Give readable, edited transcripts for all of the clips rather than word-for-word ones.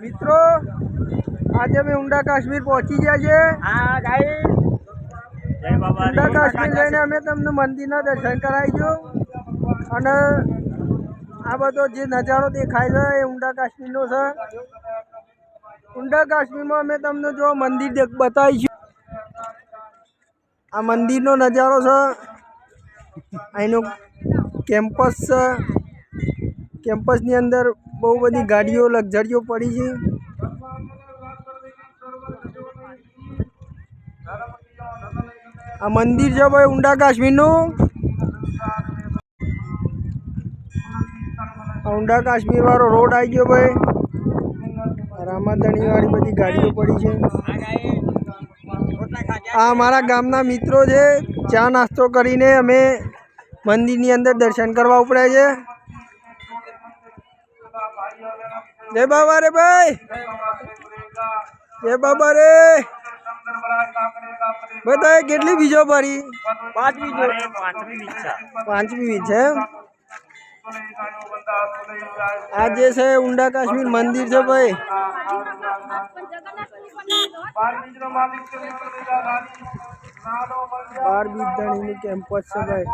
મિત્રો આજે અમે ઊંડા કાશ્મીર પહોંચી ગયા છે। ઊંડા કાશ્મીર જઈને અમે તમને મંદિરના દર્શન કરાવીશું અને આ બધો જે નજારો દેખાય છે એ ઊંડા કાશ્મીરનો છે। ઊંડા કાશ્મીરમાં અમે તમને જો મંદિર બતાવીશું। આ મંદિરનો નજારો છે। અહીંનો કેમ્પસ છે। કેમ્પસની અંદર બહુ બધી ગાડીઓ લક્ઝરીઓ પડી છે। આ મંદિર છે ભાઈ ઊંડા કાશ્મીરનું। ઊંડા કાશ્મીર વાળો રોડ આવી ગયો ભાઈ। રામાધણી વાળી બધી ગાડીઓ પડી છે। આ અમારા ગામના મિત્રો છે। ચા નાસ્તો કરીને અમે મંદિરની અંદર દર્શન કરવા ઉપડ્યા છે। જય બાબા રે ભાઈ, જય બાબા રે। બધા કેટલી બીજો ભરી? 5 બીજો। 5મી બીજ છે। આ જે છે ઊંડા કાશ્મીર મંદિર છે ભાઈ। 12 બીજધાણીનું કેમ્પસ છે ભાઈ।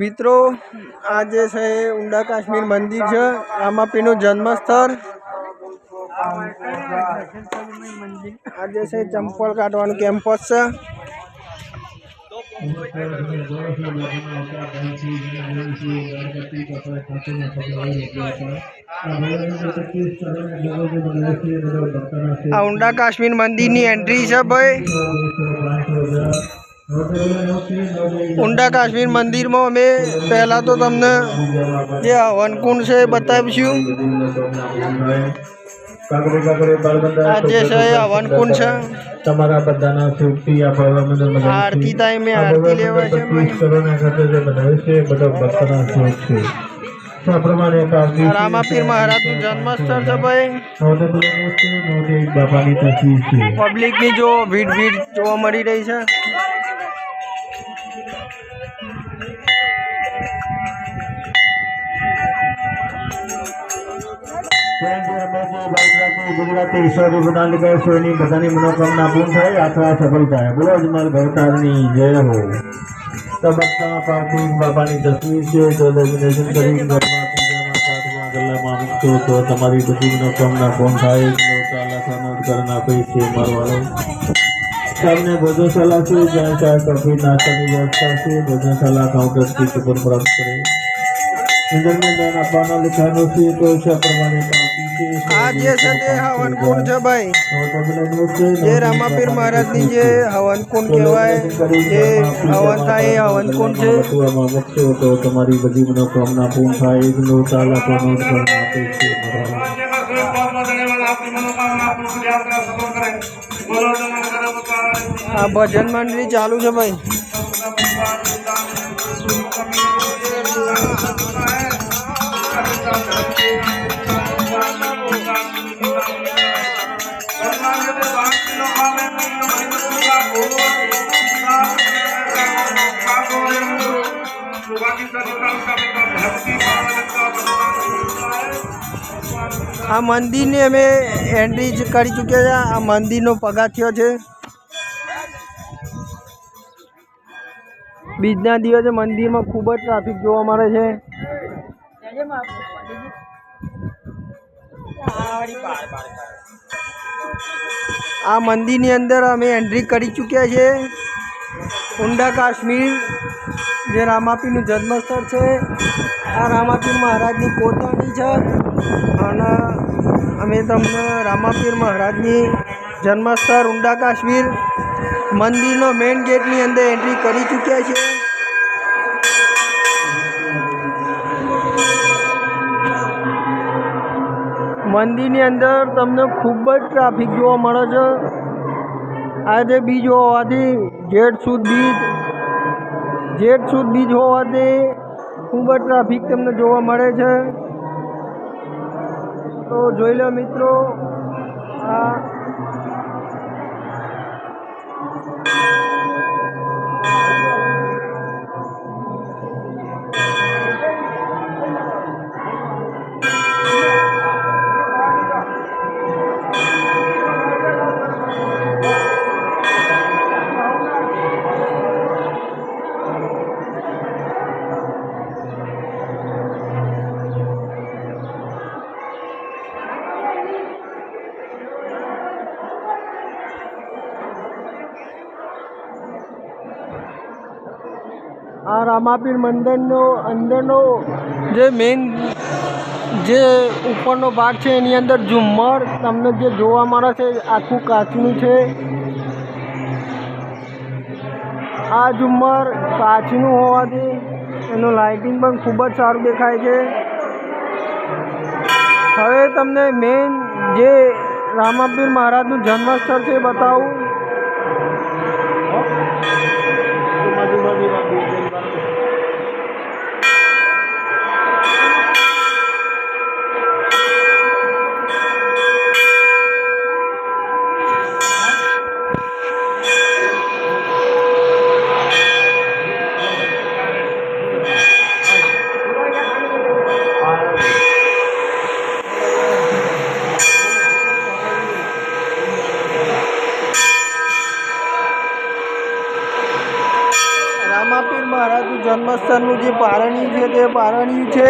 મિત્રો આ જે છે ઊંડા કાશ્મીર મંદિર છે। રામાપીરનું જન્મસ્થળ। આ જે છે ચંપલ કાઢવાનું કેમ્પસ છે। આ ઊંડા કાશ્મીર મંદિરની એન્ટ્રી છે ભાઈ। ઊંડા કાશ્મીર મંદિરમાં અમે પહેલા તો તમને જે હવનકુંડ છે એ બતાવીશું। આ જે છે હવનકુંડ છે। તમારા બધાના સુખથી આ આરતી ટાઈમે આરતી લેવાય છે ભાઈ। રામાપીર મહારાજનું જન્મસ્થળ છે ભાઈ। પબ્લિકની જો ભીડ જોવા મળી રહી છે। ગુજરાતી ઈશ્વરી બનાવી ગયો છો એની બધાની મનોકામના પૂર્ણ થાય, આશા સફળ થાય। બોલો જ મારા ભવતારની જય હો। તબક્કા પાર્થિવ બાબાની તસવીર છે તો લેમિનેશન કરી ઘરમાં પૂજામાં પાઠમાં ગલ્લામાં મૂકશો તો તમારી બધી મનોકામના પૂર્ણ થાય। કરના પૈસે મારવાળો સામને ભોજનશાલા છે જ્યાં ચા કોફી નાસ્તાની વ્યવસ્થા છે। ભોજનશાલા કાઉન્ટરથી કૂપન પ્રાપ્ત કરે। નજરમાં દાન આપવાનો લખાયેલો છે તો છે પ્રમાણે આ જે છે તે હવનકુંડ છે ભાઈ। જે રામાપીર મહારાજની જે હવનકુંડ કહેવાય, જે હવન થાય એ હવનકુંડ છે। મૂકશો તો તમારી બધી મનોકામના પૂર્ણ થાય। એક લોટા લાખોનો ધર્મ આપે છે। આ ભજન મંડળી ચાલુ છે ભાઈ। આ મંદિરની અમે એન્ટ્રી કરી ચૂક્યા છે। આ મંદિરનો પગથિયો છે। બીજના દિવસે મંદિરમાં ખૂબ જ ટ્રાફિક જોવા મળે છે। આ મંદિરની અંદર અમે એન્ટ્રી કરી ચૂક્યા છે। ઊંડા કાશ્મીર જે રામાપીરનું જન્મસ્થળ છે। આ રામાપીર મહારાજની પોતાની છે અને અમે તમને રામાપીર મહારાજની જન્મસ્થળ ઊંડા કાશ્મીર મંદિરનો મેઇન ગેટની અંદર એન્ટ્રી કરી ચૂક્યા છે। મંદિરની અંદર તમને ખૂબ જ ટ્રાફિક જોવા મળે છે। આજે બીજ હોવાથી જેઠ સુદ બીજ હોવાથી ખૂબ જ ટ્રાફિક તમને જોવા મળે છે। તો જોઈ લો મિત્રો, આ આ રામાપીર મંદિરનો અંદરનો જે મેઇન જે ઉપરનો ભાગ છે એની અંદર ઝુમ્મર તમને જે જોવા મળે છે આખું કાચનું છે. આ ઝુમ્મર કાચનું હોવાથી એનું લાઇટિંગ પણ ખૂબ જ સારું દેખાય છે. હવે તમને મેઇન જે રામાપીર મહારાજનું જન્મસ્થળ છે બતાવું. રામાપીર મહારાજનું જન્મસ્થળનું જે પારણ્યું છે તે પારણ્યું છે.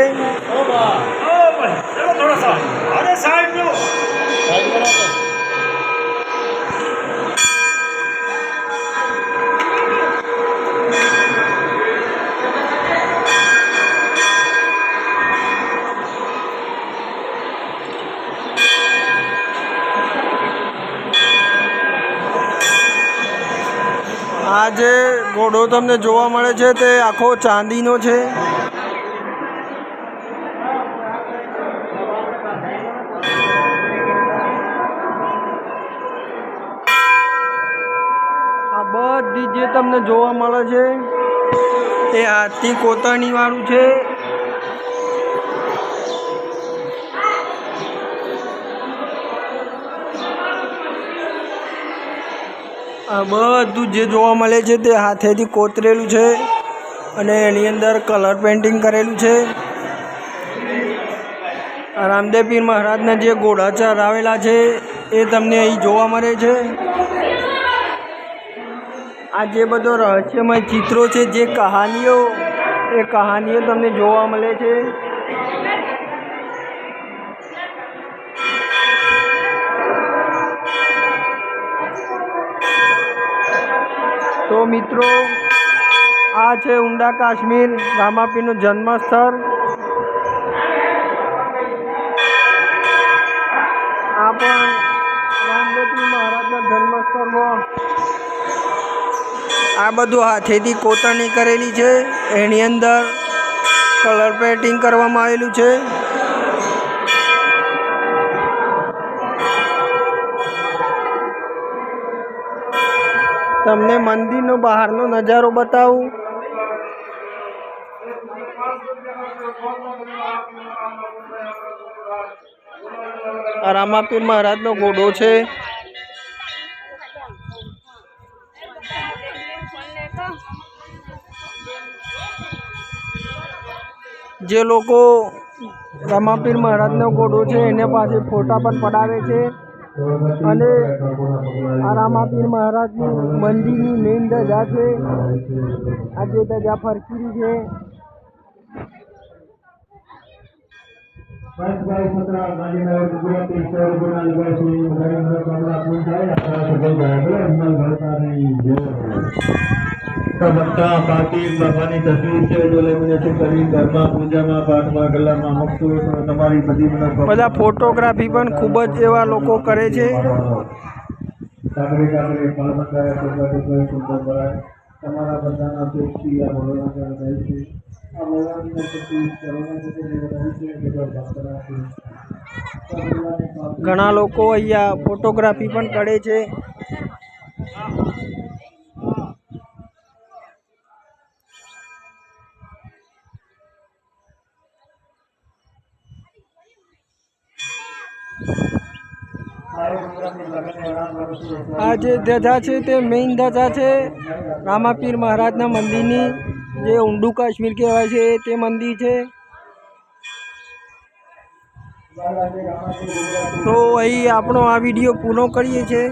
આ જે ઘોડો તમને જોવા મળે છે તે આખો ચાંદીનો છે. આ બધી જે તમને જોવા મળે છે તે હાથી કોતરણી વાળું છે. આ બધું જે જોવા મળે છે તે હાથેથી કોતરેલું છે અને એની અંદર કલર પેઇન્ટિંગ કરેલું છે. રામદેવ પીર મહારાજના જે ઘોડા ચરાવેલા છે એ તમને અહીં જોવા મળે છે. આ જે બધો રહસ્યમય ચિત્રો છે જે કહાનીઓ એ કહાનીઓ તમને જોવા મળે છે. તો મિત્રો આ છે ઊંડા કાશ્મીર રામાપીરનું જન્મસ્થળ. આ પણ રામદેવ પીર મહારાજના જન્મસ્થળમાં આ બધું હાથેથી કોતરણી કરેલી છે. એની અંદર કલર પેઇન્ટિંગ કરવામાં આવેલું છે. તમને મંદિરનો બહારનો નજારો બતાવું. આ રામાપીર મહારાજનો ઘોડો છે. જે લોકો રામાપીર મહારાજનો ઘોડો છે એને પાસે ફોટા પણ પડાવે છે. અને આ રામાપીર મહારાજની મંદિરની મેઇન ધજા છે. આ જે ધજા ફરકી છે. બધા કાર્તિક બાપાની તસવીર છે જો લેમિનેશન કરી ઘરમાં પૂજામાં પાઠમાં ગલામાં મૂકશો તો તમારી બધી બધા ફોટોગ્રાફી પણ ખૂબ જ એવા લોકો કરે છે. તમારા બધાના ચોખ્ખી આ ભગવાન જાય છે. આ ભગવાનની ઘણા લોકો અહીંયા ફોટોગ્રાફી પણ કરે છે. આ જે ધજા છે તે મેઇન ધજા છે રામાપીર મહારાજના મંદિરની, જે ઊંડું કાશ્મીર કહેવાય છે તે મંદિર છે. તો અહીં આપણો આ વિડીયો પૂરો કરીએ છીએ.